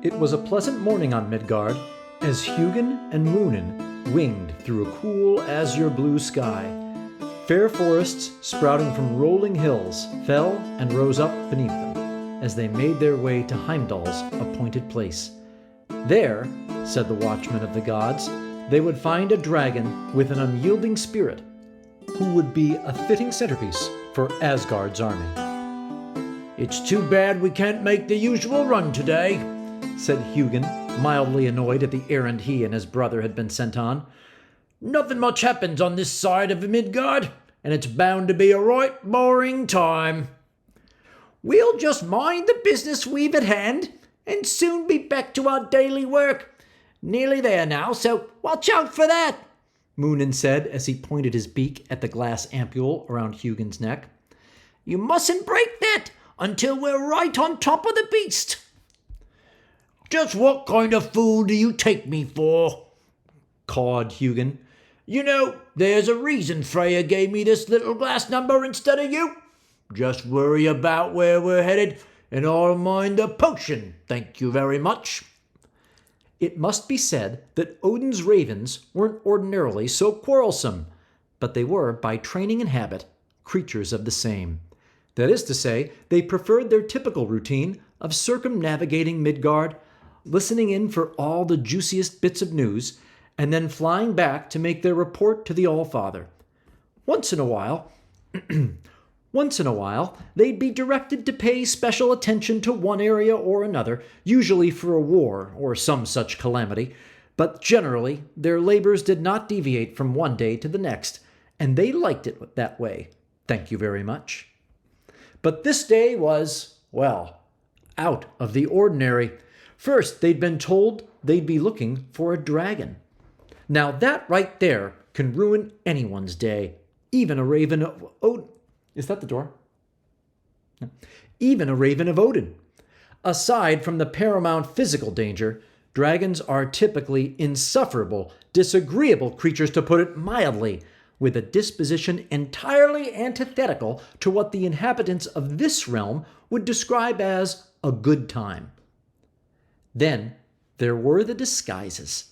It was a pleasant morning on Midgard as Hugin and Munin winged through a cool azure blue sky. Fair forests sprouting from rolling hills fell and rose up beneath them as they made their way to Heimdall's appointed place. There, said the watchmen of the gods, they would find a dragon with an unyielding spirit who would be a fitting centerpiece for Asgard's army. "It's too bad we can't make the usual run today," said Hugin, mildly annoyed at the errand he and his brother had been sent on. "Nothing much happens on this side of Midgard, and it's bound to be a right boring time." "We'll just mind the business we've at hand, and soon be back to our daily work. Nearly there now, so watch out for that," Munin said as he pointed his beak at the glass ampule around Hugin's neck. "You mustn't break that until we're right on top of the beast." "Just what kind of fool do you take me for?" cawed Hugin. "You know, there's a reason Freya gave me this little glass number instead of you. Just worry about where we're headed, and I'll mind the potion, thank you very much." It must be said that Odin's ravens weren't ordinarily so quarrelsome, but they were, by training and habit, creatures of the same. That is to say, they preferred their typical routine of circumnavigating Midgard, listening in for all the juiciest bits of news, and then flying back to make their report to the Allfather. Once in a while, they'd be directed to pay special attention to one area or another, usually for a war or some such calamity, but generally their labors did not deviate from one day to the next, and they liked it that way. Thank you very much. But this day was, well, out of the ordinary. First, they'd been told they'd be looking for a dragon. Now that right there can ruin anyone's day, even a raven of Odin. Is that the door? No. Even a raven of Odin. Aside from the paramount physical danger, dragons are typically insufferable, disagreeable creatures, to put it mildly, with a disposition entirely antithetical to what the inhabitants of this realm would describe as a good time. Then there were the disguises.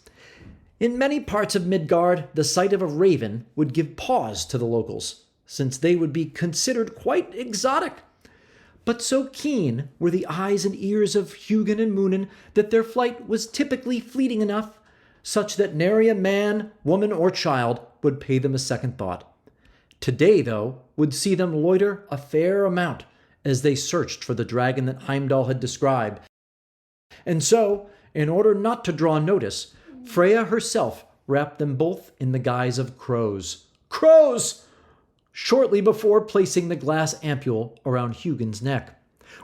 In many parts of Midgard, the sight of a raven would give pause to the locals, since they would be considered quite exotic. But so keen were the eyes and ears of Hugin and Munin that their flight was typically fleeting enough, such that nary a man, woman, or child would pay them a second thought. Today, though, would see them loiter a fair amount as they searched for the dragon that Heimdall had described. And so, in order not to draw notice, Freya herself wrapped them both in the guise of crows. Crows! Shortly before placing the glass ampule around Hugin's neck.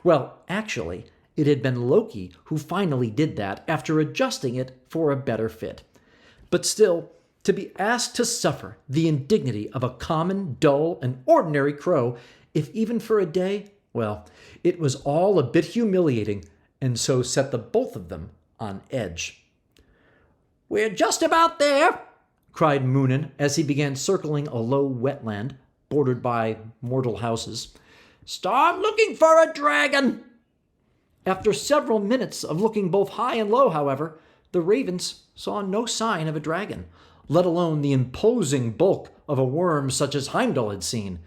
Well, actually, it had been Loki who finally did that after adjusting it for a better fit. But still, to be asked to suffer the indignity of a common, dull, and ordinary crow, if even for a day, well, it was all a bit humiliating, and so set the both of them on edge. "We're just about there," cried Munin as he began circling a low wetland bordered by mortal houses. "Start looking for a dragon." After several minutes of looking both high and low, however, the ravens saw no sign of a dragon, let alone the imposing bulk of a worm such as Heimdall had seen.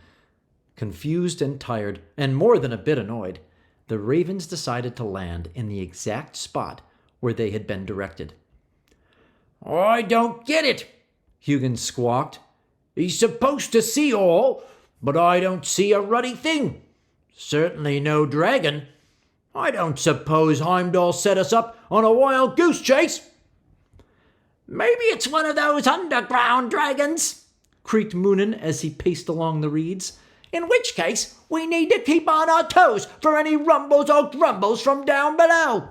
Confused and tired, and more than a bit annoyed, the ravens decided to land in the exact spot where they had been directed. "I don't get it," Hugin squawked. "He's supposed to see all, but I don't see a ruddy thing. Certainly no dragon. I don't suppose Heimdall set us up on a wild goose chase." "Maybe it's one of those underground dragons," creaked Munin as he paced along the reeds. "In which case, we need to keep on our toes for any rumbles or grumbles from down below."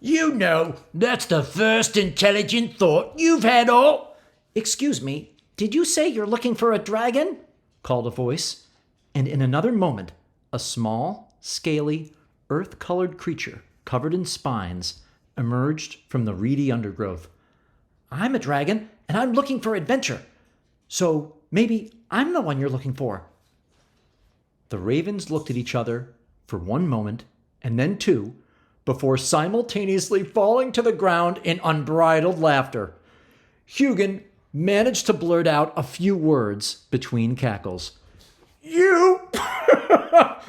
"You know, that's the first intelligent thought you've had all—" "Excuse me, did you say you're looking for a dragon?" called a voice, and in another moment, a small, scaly, earth-colored creature covered in spines emerged from the reedy undergrowth. "I'm a dragon, and I'm looking for adventure. So maybe I'm the one you're looking for." The ravens looked at each other for one moment, and then two, before simultaneously falling to the ground in unbridled laughter. Hugin managed to blurt out a few words between cackles. "You! A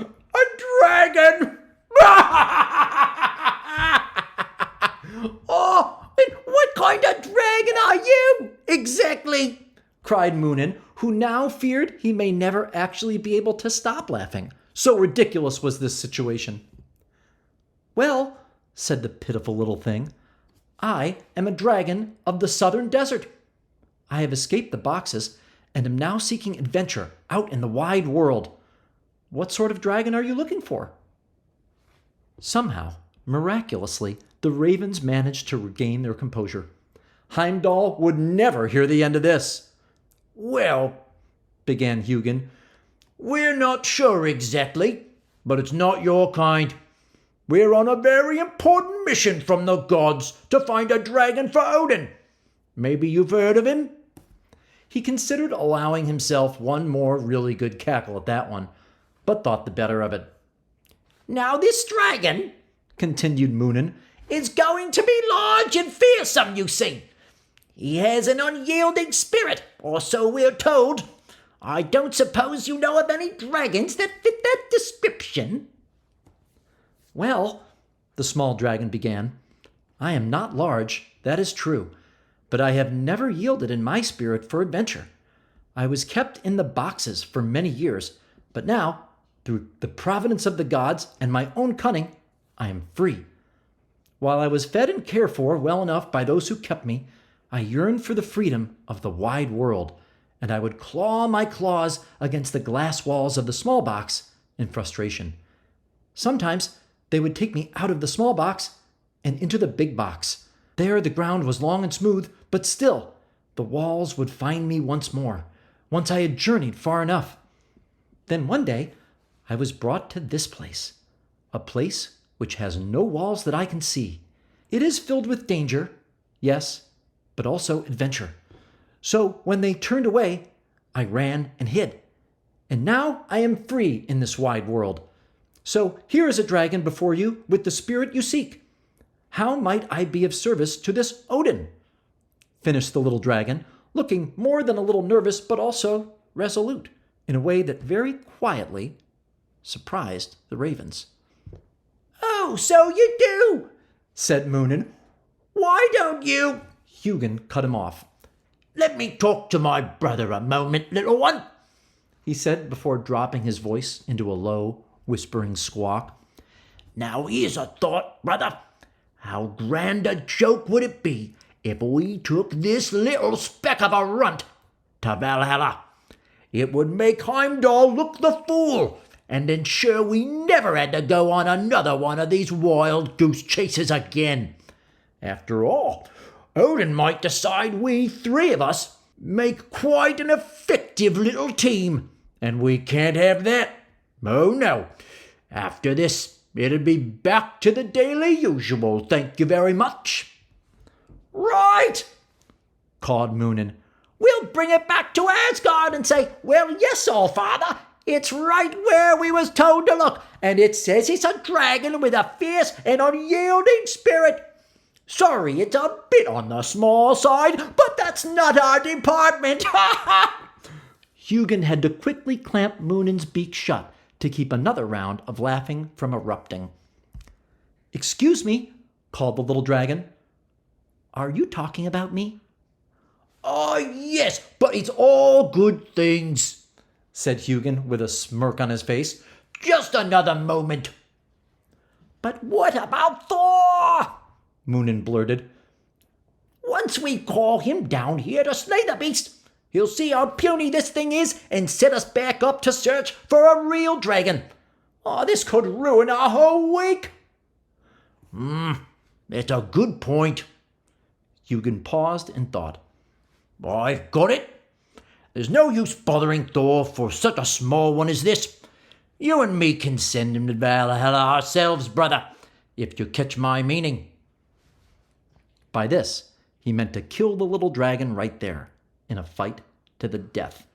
dragon!" "Oh, and what kind of dragon are you exactly?" cried Moonin, who now feared he may never actually be able to stop laughing. So ridiculous was this situation. "Well," said the pitiful little thing, "I am a dragon of the southern desert. I have escaped the boxes and am now seeking adventure out in the wide world. What sort of dragon are you looking for?" Somehow, miraculously, the ravens managed to regain their composure. Heimdall would never hear the end of this. "Well," began Hugin, "we're not sure exactly, but it's not your kind. We're on a very important mission from the gods to find a dragon for Odin. Maybe you've heard of him?" He considered allowing himself one more really good cackle at that one, but thought the better of it. "Now this dragon," continued Moonin, "is going to be large and fearsome, you see. He has an unyielding spirit, or so we're told. I don't suppose you know of any dragons that fit that description?" "Well," the small dragon began, "I am not large, that is true, but I have never yielded in my spirit for adventure. I was kept in the boxes for many years, but now, through the providence of the gods and my own cunning, I am free. While I was fed and cared for well enough by those who kept me, I yearned for the freedom of the wide world, and I would claw my claws against the glass walls of the small box in frustration. Sometimes they would take me out of the small box and into the big box. There the ground was long and smooth, but still the walls would find me once more, once I had journeyed far enough. Then one day I was brought to this place, a place which has no walls that I can see. It is filled with danger, yes, but also adventure. So when they turned away, I ran and hid. And now I am free in this wide world. So here is a dragon before you with the spirit you seek. How might I be of service to this Odin?" finished the little dragon, looking more than a little nervous but also resolute, in a way that very quietly surprised the ravens. "Oh, so you do," said Moonin. "Why don't you—" Hugin cut him off. "Let me talk to my brother a moment, little one," he said before dropping his voice into a low, whispering squawk. "Now here's a thought, brother. How grand a joke would it be if we took this little speck of a runt to Valhalla? It would make Heimdall look the fool and ensure we never had to go on another one of these wild goose chases again. After all, Odin might decide we three of us make quite an effective little team, and we can't have that. Oh no. After this, it'll be back to the daily usual, thank you very much." "Right," called Moonin. "We'll bring it back to Asgard and say, 'Well, yes, all father, it's right where we was told to look, and it says it's a dragon with a fierce and unyielding spirit. Sorry, it's a bit on the small side, but that's not our department.'" Hugin had to quickly clamp Moonin's beak shut to keep another round of laughing from erupting. "Excuse me," called the little dragon. "Are you talking about me?" "Oh, yes, but it's all good things," said Hugin with a smirk on his face. "Just another moment." "But what about Thor?" Moonin blurted. "Once we call him down here to slay the beast, he'll see how puny this thing is and set us back up to search for a real dragon. Oh, this could ruin our whole week." It's a good point." Hugin paused and thought. "I've got it. There's no use bothering Thor for such a small one as this. You and me can send him to Valhalla ourselves, brother, if you catch my meaning." By this, he meant to kill the little dragon right there, in a fight to the death.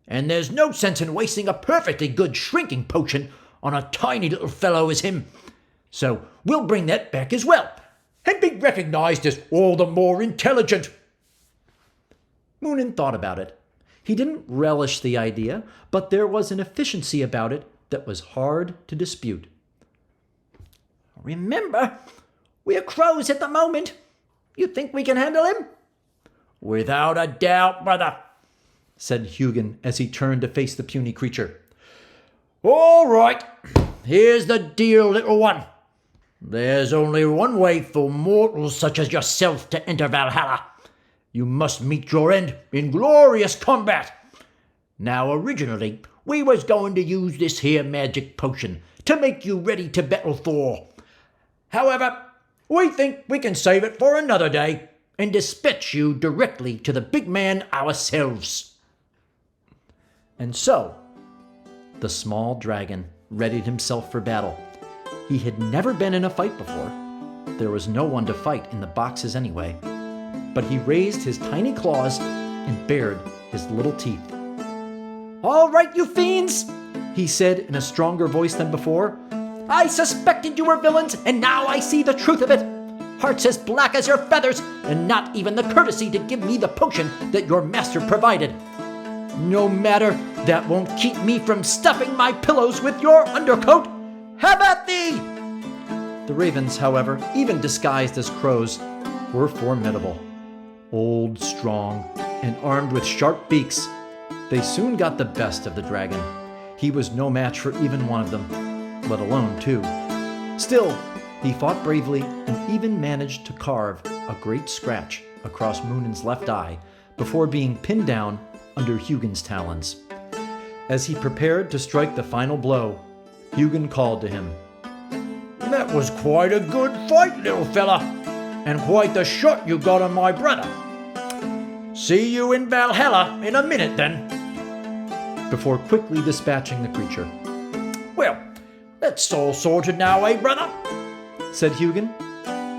"And there's no sense in wasting a perfectly good shrinking potion on a tiny little fellow as him. So we'll bring that back as well, and be recognized as all the more intelligent. Moonin thought about it. He didn't relish the idea, but there was an efficiency about it that was hard to dispute. Remember, we're crows at the moment. You think we can handle him? Without a doubt, brother, said Hugin as he turned to face the puny creature. All right, here's the deal, little one. There's only one way for mortals such as yourself to enter Valhalla. You must meet your end in glorious combat. Now, originally, we was going to use this here magic potion to make you ready to battle Thor. However, we think we can save it for another day and dispatch you directly to the big man ourselves. And so, the small dragon readied himself for battle. He had never been in a fight before. There was no one to fight in the boxes anyway. But he raised his tiny claws and bared his little teeth. All right, you fiends, he said in a stronger voice than before. I suspected you were villains, and now I see the truth of it. Hearts as black as your feathers, and not even the courtesy to give me the potion that your master provided. No matter, that won't keep me from stuffing my pillows with your undercoat. Have at thee! The ravens, however, even disguised as crows, were formidable. Old, strong, and armed with sharp beaks, they soon got the best of the dragon. He was no match for even one of them, let alone two. Still, he fought bravely and even managed to carve a great scratch across Moonin's left eye before being pinned down under Hugin's talons. As he prepared to strike the final blow, Hugin called to him. That was quite a good fight, little fella, and quite the shot you got on my brother. See you in Valhalla in a minute, then. Before quickly dispatching the creature. Well, that's all sorted now, eh, brother? Said Hugin.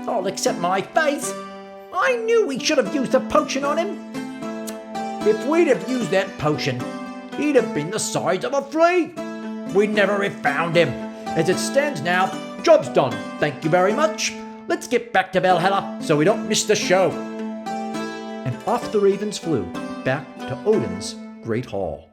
All except my face. I knew we should have used a potion on him. If we'd have used that potion, he'd have been the size of a flea. We'd never have found him. As it stands now, job's done. Thank you very much. Let's get back to Valhalla so we don't miss the show. And off the ravens flew back to Odin's great hall.